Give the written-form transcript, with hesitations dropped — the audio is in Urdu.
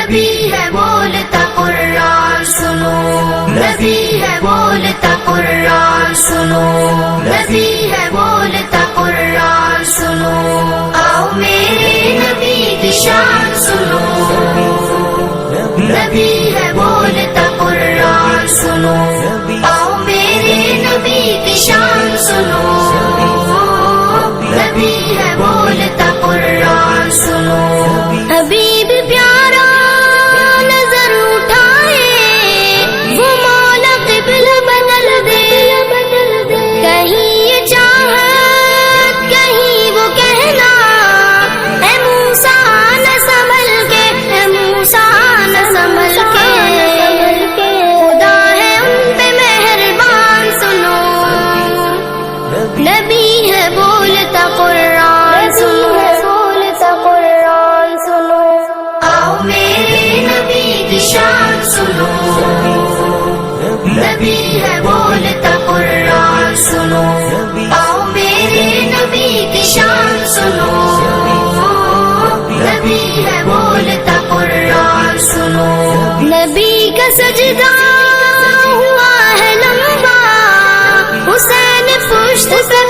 نبی ہے بولتا قرآن سنو، نبی ہے بولتا قرآن سنو، نبی ہے بولتا قرآن سنو، آؤ میرے نبی کی شان سنو، نبی ہے بولتا قرآن سنو، آؤ میرے نبی کی شان سنو، نبی ہے بولتا قرآن سنو، حبیب پیارا نظر اٹھائے وہ مولا قبلہ بدل دے، کہیں یہ چاہت کہیں وہ کہنا، اے موسیٰ نہ سنبھل کے، اے موسیٰ نہ سنبھل کے، خدا ہے ان پہ مہربان سنو، نبی ہے بولتا قرآن سنو، آؤ میرے نبی کی شان سنو، نبی ہے بولتا قرآن سنو، آؤ میرے نبی کی شان سنو، نبی ہے بولتا قرآن سنو، نبی کا سجدہ ہوا ہے لمبا، حسین پشت پہ